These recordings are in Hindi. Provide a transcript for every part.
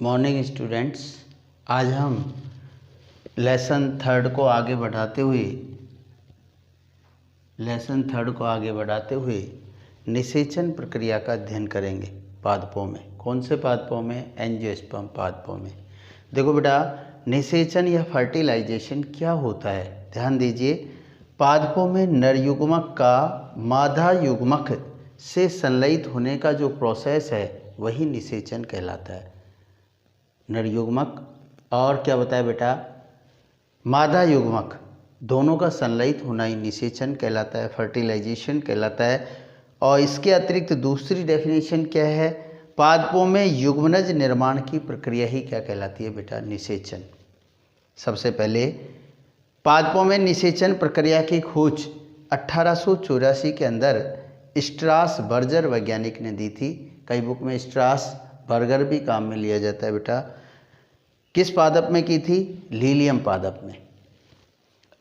मॉर्निंग स्टूडेंट्स, आज हम लेसन थर्ड को आगे बढ़ाते हुए निषेचन प्रक्रिया का अध्ययन करेंगे पादपों में। कौन से पादपों में? एंजियोस्पर्म पादपों में। देखो बेटा, निषेचन या फर्टिलाइजेशन क्या होता है, ध्यान दीजिए। पादपों में नर युग्मक का मादा युग्मक से संलयित होने का जो प्रोसेस है वही निषेचन कहलाता है। नर युग्मक और क्या बताया बेटा, मादा युग्मक, दोनों का संलयित होना ही निषेचन कहलाता है, फर्टिलाइजेशन कहलाता है। और इसके अतिरिक्त दूसरी डेफिनेशन क्या है? पादपों में युग्मनज निर्माण की प्रक्रिया ही क्या कहलाती है बेटा? निषेचन। सबसे पहले पादपों में निषेचन प्रक्रिया की खोज 1884 के अंदर स्ट्रासबर्गर वैज्ञानिक ने दी थी। कई बुक में स्ट्रासबर्गर भी काम में लिया जाता है बेटा। किस पादप में की थी? लीलियम पादप में।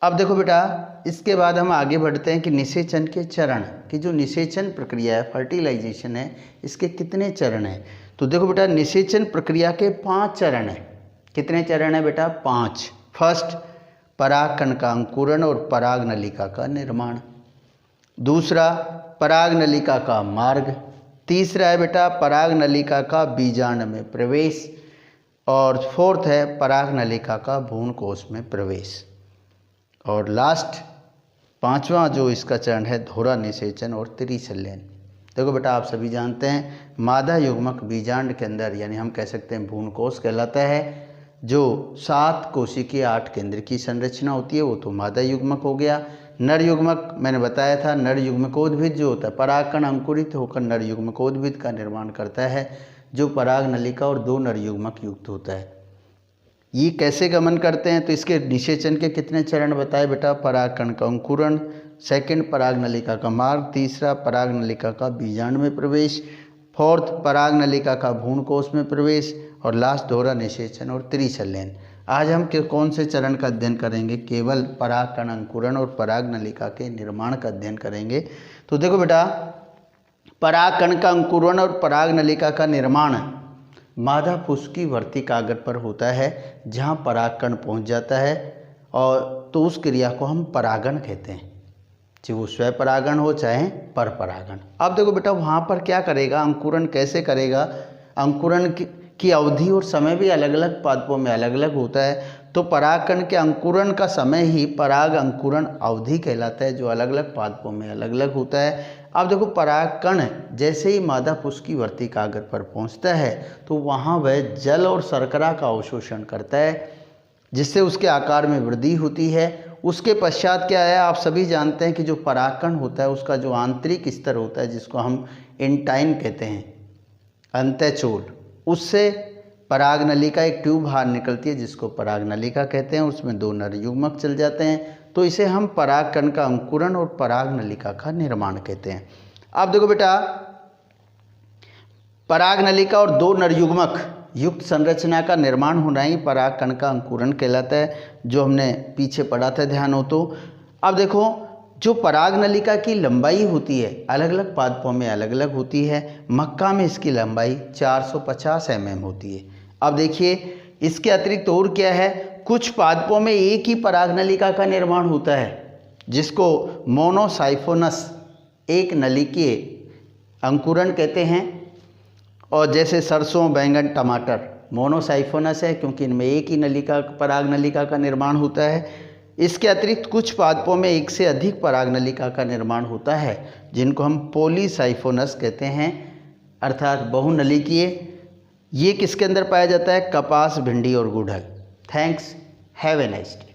अब देखो बेटा, इसके बाद हम आगे बढ़ते हैं कि निषेचन के चरण की जो निषेचन प्रक्रिया है, फर्टिलाइजेशन है, इसके कितने चरण हैं। तो देखो बेटा, निषेचन प्रक्रिया के 5 चरण हैं। कितने चरण हैं बेटा? 5। फर्स्ट, परागकण का अंकुरण और पराग नलिका का निर्माण। दूसरा, पराग नलिका का मार्ग। तीसरा है बेटा पराग नलिका का बीजांड में प्रवेश। और फोर्थ है पराग नलिका का भ्रूण कोश में प्रवेश। और लास्ट 5वां जो इसका चरण है, धोरा निषेचन और त्रिसंलयन। देखो बेटा, आप सभी जानते हैं मादा युग्मक बीजांड के अंदर, यानी हम कह सकते हैं भ्रूण कोश कहलाता है। जो 7 कोशिकीय 8 केंद्र की संरचना होती है वो तो मादा युग्मक हो गया। नर युग्मक मैंने बताया था, नर युग्मकोद्भिद जो होता है, परागकण अंकुरित होकर नर युग्मकोद्भिद का निर्माण करता है, जो पराग नलिका और 2 नर युग्मक युक्त होता है। ये कैसे गमन करते हैं? तो इसके निषेचन के कितने चरण बताए बेटा? परागकण का अंकुरण, सेकंड पराग नलिका का मार्ग, तीसरा पराग नलिका का बीजांड में प्रवेश, फोर्थ पराग नलिका का भ्रूण कोश में प्रवेश, और लास्ट धोरा निषेचन और त्रिसंलयन। आज हम कौन से चरण का अध्ययन करेंगे? केवल परागकण अंकुरण और पराग नलिका के निर्माण का अध्ययन करेंगे। तो देखो बेटा, परागकण का अंकुरण और पराग नलिका का निर्माण मादा पुष्प की वर्तिकाग्र पर होता है, जहाँ परागकण पहुँच जाता है, और तो उस क्रिया को हम परागण कहते हैं, चाहे वो स्वपरागण हो चाहे परपरागण। अब देखो बेटा, वहाँ पर क्या करेगा, अंकुरण कैसे करेगा? अंकुरण की अवधि और समय भी अलग अलग पादपों में अलग अलग होता है। तो परागकण के अंकुरण का समय ही पराग अंकुरण अवधि कहलाता है, जो अलग अलग पादपों में अलग अलग होता है। अब देखो, परागकण जैसे ही मादा पुष्प की वर्तिकाग्र पर पहुंचता है तो वहां वह जल और शर्करा का अवशोषण करता है, जिससे उसके आकार में वृद्धि होती है। उसके पश्चात क्या है, आप सभी जानते हैं कि जो परागकण होता है उसका जो आंतरिक स्तर होता है, जिसको हम इंटाइन कहते हैं, अंतःचोल, उससे पराग नलिका एक ट्यूब बाहर निकलती है जिसको पराग नलिका कहते हैं। उसमें 2 नर युग्मक चल जाते हैं, तो इसे हम परागकण का अंकुरण और पराग नलिका का निर्माण कहते हैं। अब देखो बेटा, पराग नलिका और 2 नर युग्मक युक्त संरचना का निर्माण होना ही परागकण का अंकुरण कहलाता है, जो हमने पीछे पढ़ा था, ध्यान हो तो। अब देखो, जो पराग नलिका की लंबाई होती है अलग अलग पादपों में अलग अलग होती है। मक्का में इसकी लंबाई 450 mm होती है। अब देखिए, इसके अतिरिक्त और क्या है, कुछ पादपों में एक ही पराग नलिका का निर्माण होता है, जिसको मोनोसाइफोनस, एक नलिकीय अंकुरण कहते हैं। और जैसे सरसों, बैंगन, टमाटर मोनोसाइफोनस है, क्योंकि इनमें एक ही नलिका, पराग नलिका का निर्माण होता है। इसके अतिरिक्त कुछ पादपों में एक से अधिक पराग नलिका का निर्माण होता है, जिनको हम पॉलीसाइफोनस कहते हैं, अर्थात बहुनलिकीय। ये किसके अंदर पाया जाता है? कपास, भिंडी और गुड़हल। Thanks, have a nice day.